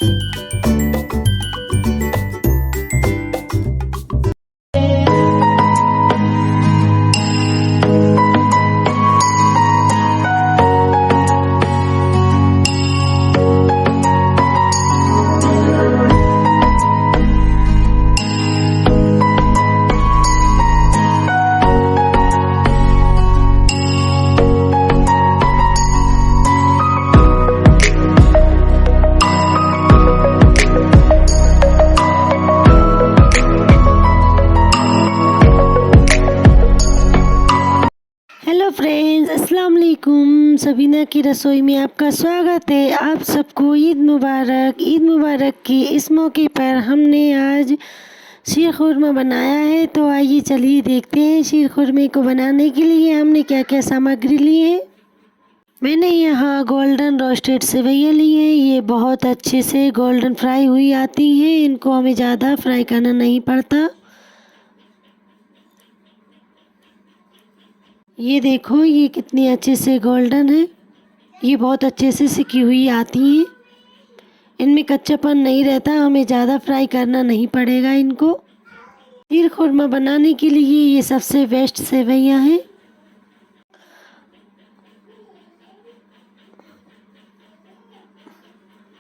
Hello friends, अस्सलाम वालेकुम। सबीना की रसोई में आपका स्वागत है। आप सबको ईद मुबारक। ईद मुबारक के इस मौके पर हमने आज शीर खुरमा बनाया है। तो आइए चलिए देखते हैं शीर खुरमे को बनाने के लिए हमने क्या क्या सामग्री ली है। मैंने यहाँ गोल्डन रोस्टेड सेवइयाँ ली हैं। ये बहुत अच्छे से गोल्डन फ्राई हुई आती हैं। इनको हमें ज़्यादा फ्राई करना नहीं पड़ता। ये देखो, ये कितनी अच्छे से गोल्डन है। ये बहुत अच्छे से सिकी हुई आती हैं। इनमें कच्चापन नहीं रहता, हमें ज़्यादा फ्राई करना नहीं पड़ेगा इनको। शीर खुरमा बनाने के लिए ये सबसे बेस्ट सेवइयाँ हैं।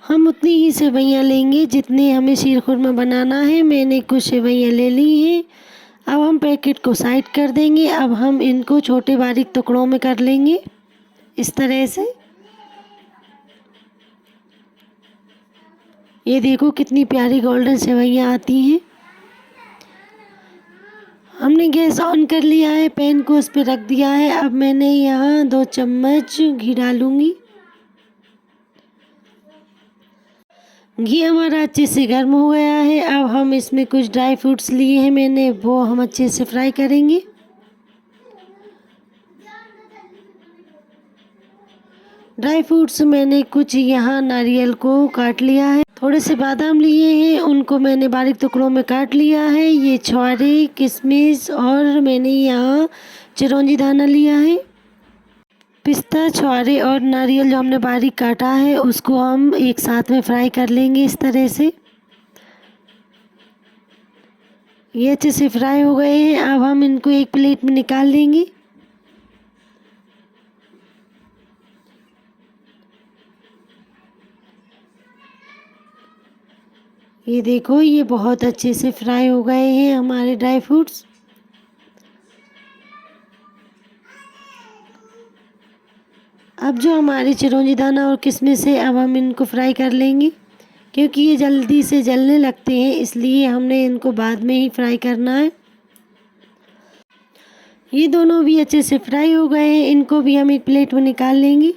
हम उतनी ही सेवइयाँ लेंगे जितने हमें शीर खुरमा बनाना है। मैंने कुछ सेवइयाँ ले ली हैं। अब हम पैकेट को साइड कर देंगे। अब हम इनको छोटे बारीक टुकड़ों में कर लेंगे इस तरह से। ये देखो कितनी प्यारी गोल्डन सेवइयाँ आती हैं। हमने गैस ऑन कर लिया है, पैन को उस पर रख दिया है। अब मैंने यहाँ 2 चम्मच घी डालूँगी। घी हमारा अच्छे से गर्म हो गया है। अब हम इसमें कुछ ड्राई फ्रूट्स लिए हैं मैंने, वो हम अच्छे से फ्राई करेंगे। ड्राई फ्रूट्स मैंने कुछ यहाँ नारियल को काट लिया है। थोड़े से बादाम लिए हैं, उनको मैंने बारीक टुकड़ों में काट लिया है। ये छुहारे, किशमिश और मैंने यहाँ चिरौंजी दाना लिया है। पिस्ता, छुहारे और नारियल जो हमने बारीक काटा है उसको हम एक साथ में फ्राई कर लेंगे इस तरह से। ये अच्छे से फ्राई हो गए हैं। अब हम इनको एक प्लेट में निकाल लेंगे। ये देखो, ये बहुत अच्छे से फ्राई हो गए हैं हमारे ड्राई फ्रूट्स। अब जो हमारी चिरौंजी दाना और किशमिश है, अब हम इनको फ्राई कर लेंगे। क्योंकि ये जल्दी से जलने लगते हैं, इसलिए हमने इनको बाद में ही फ्राई करना है। ये दोनों भी अच्छे से फ्राई हो गए हैं। इनको भी हम एक प्लेट में निकाल लेंगे।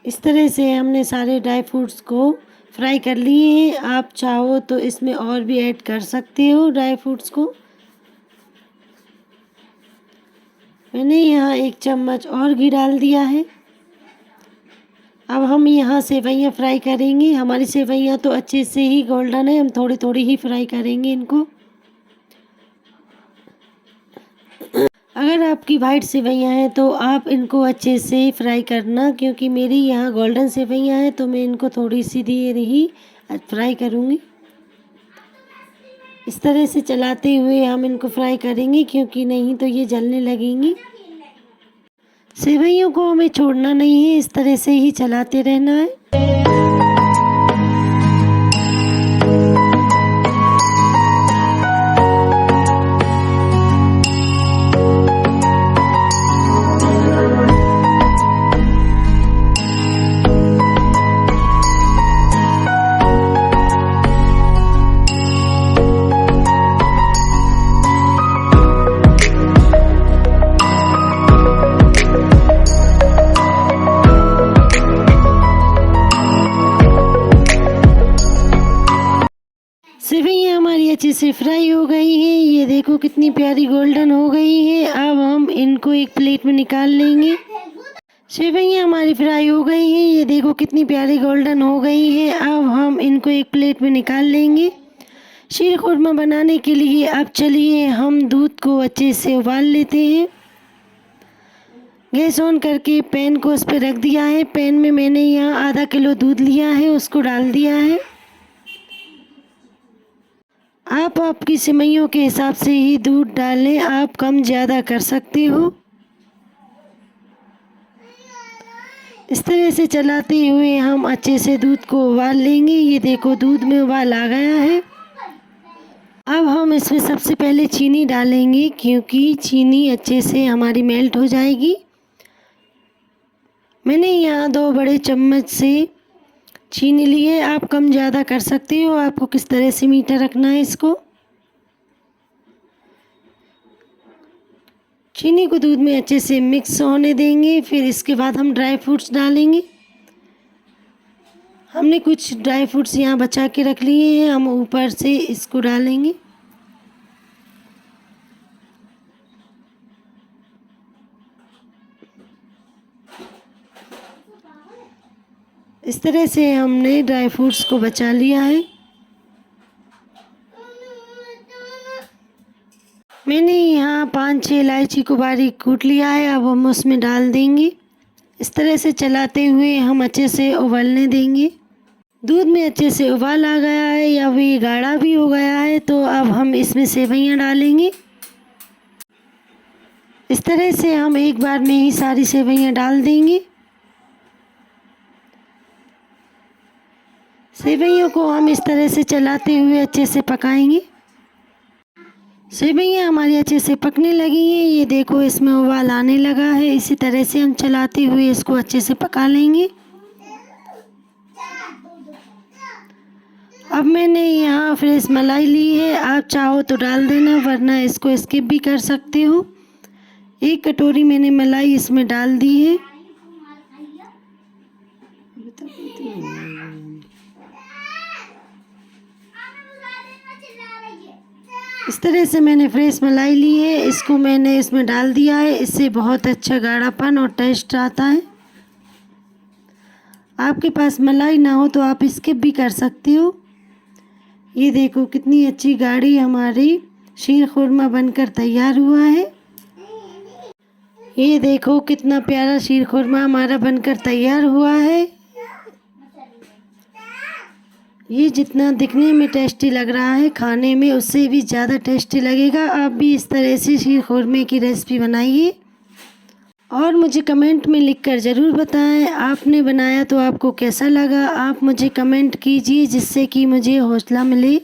इस तरह से हमने सारे ड्राई फ्रूट्स को फ्राई कर लिए हैं। आप चाहो तो इसमें और भी ऐड कर सकते हो ड्राई फ्रूट्स को। मैंने यहाँ 1 चम्मच और घी डाल दिया है। अब हम यहाँ सेवइयाँ फ्राई करेंगे। हमारी सेवइयाँ तो अच्छे से ही गोल्डन है, हम थोड़ी थोड़ी ही फ्राई करेंगे इनको। अगर आपकी वाइट सेवइयाँ हैं तो आप इनको अच्छे से फ्राई करना, क्योंकि मेरी यहाँ गोल्डन सेवइयाँ हैं तो मैं इनको थोड़ी सी देर ही फ्राई करूँगी। इस तरह से चलाते हुए हम इनको फ्राई करेंगे, क्योंकि नहीं तो ये जलने लगेंगी। सेवइयों को हमें छोड़ना नहीं है, इस तरह से ही चलाते रहना है। सेवइयाँ हमारी अच्छे से फ्राई हो गई हैं। ये देखो कितनी प्यारी गोल्डन हो गई है। अब हम इनको एक प्लेट में निकाल लेंगे। सेवइयाँ हमारी फ्राई हो गई हैं। ये देखो कितनी प्यारी गोल्डन हो गई है। अब हम इनको एक प्लेट में निकाल लेंगे। शीर खुरमा बनाने के लिए अब चलिए हम दूध को अच्छे से उबाल लेते हैं। गैस ऑन करके पैन को उस पर रख दिया है। पैन में मैंने यहाँ आधा किलो दूध लिया है, उसको डाल दिया है। आप आपकी सेवइयों के हिसाब से ही दूध डालें, आप कम ज़्यादा कर सकते हो। इस तरह से चलाते हुए हम अच्छे से दूध को उबाल लेंगे। ये देखो दूध में उबाल आ गया है। अब हम इसमें सबसे पहले चीनी डालेंगे, क्योंकि चीनी अच्छे से हमारी मेल्ट हो जाएगी। मैंने यहाँ 2 बड़े चम्मच से चीनी ली है, आप कम ज़्यादा कर सकते हो। आपको किस तरह से मीठा रखना है इसको। चीनी को दूध में अच्छे से मिक्स होने देंगे। फिर इसके बाद हम ड्राई फ्रूट्स डालेंगे। हमने कुछ ड्राई फ्रूट्स यहाँ बचा के रख लिए हैं, हम ऊपर से इसको डालेंगे। इस तरह से हमने ड्राई फ्रूट्स को बचा लिया है। मैंने यहाँ 5-6 इलायची को बारीक कूट लिया है, अब हम उसमें डाल देंगे। इस तरह से चलाते हुए हम अच्छे से उबालने देंगे। दूध में अच्छे से उबाल आ गया है या भी गाढ़ा भी हो गया है, तो अब हम इसमें सेवइयाँ डालेंगे। इस तरह से हम एक बार में ही सारी सेवइयाँ डाल देंगे। सेवइयों को हम इस तरह से चलाते हुए अच्छे से पकाएंगे। सेवइयाँ हमारी अच्छे से पकने लगी हैं। ये देखो इसमें उबाल आने लगा है। इसी तरह से हम चलाते हुए इसको अच्छे से पका लेंगे। अब मैंने यहाँ फ्रेश मलाई ली है, आप चाहो तो डाल देना, वरना इसको स्किप भी कर सकते हो। 1 कटोरी मैंने मलाई इसमें डाल दी है। इस तरह से मैंने फ्रेश मलाई ली है, इसको मैंने इसमें डाल दिया है। इससे बहुत अच्छा गाढ़ापन और टेस्ट आता है। आपके पास मलाई ना हो तो आप स्किप भी कर सकते हो। ये देखो कितनी अच्छी गाढ़ी हमारी शीर खुरमा बनकर तैयार हुआ है। ये देखो कितना प्यारा शीर खुरमा हमारा बनकर तैयार हुआ है। ये जितना दिखने में टेस्टी लग रहा है, खाने में उससे भी ज़्यादा टेस्टी लगेगा। आप भी इस तरह से शीर खुरमे की रेसिपी बनाइए और मुझे कमेंट में लिखकर ज़रूर बताएं आपने बनाया तो आपको कैसा लगा। आप मुझे कमेंट कीजिए, जिससे कि मुझे हौसला मिले।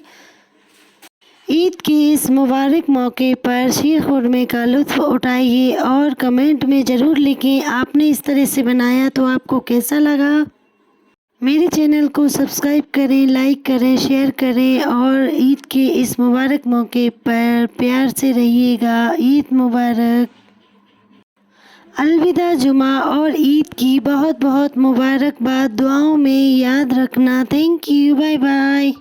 ईद के इस मुबारक मौके पर शीर खुरमे का लुत्फ़ उठाइए और कमेंट में ज़रूर लिखें आपने इस तरह से बनाया तो आपको कैसा लगा। मेरे चैनल को सब्सक्राइब करें, लाइक करें, शेयर करें और ईद के इस मुबारक मौके पर प्यार से रहिएगा। ईद मुबारक। अलविदा जुमा और ईद की बहुत बहुत मुबारकबाद दुआओं में याद रखना। Thank you, bye bye.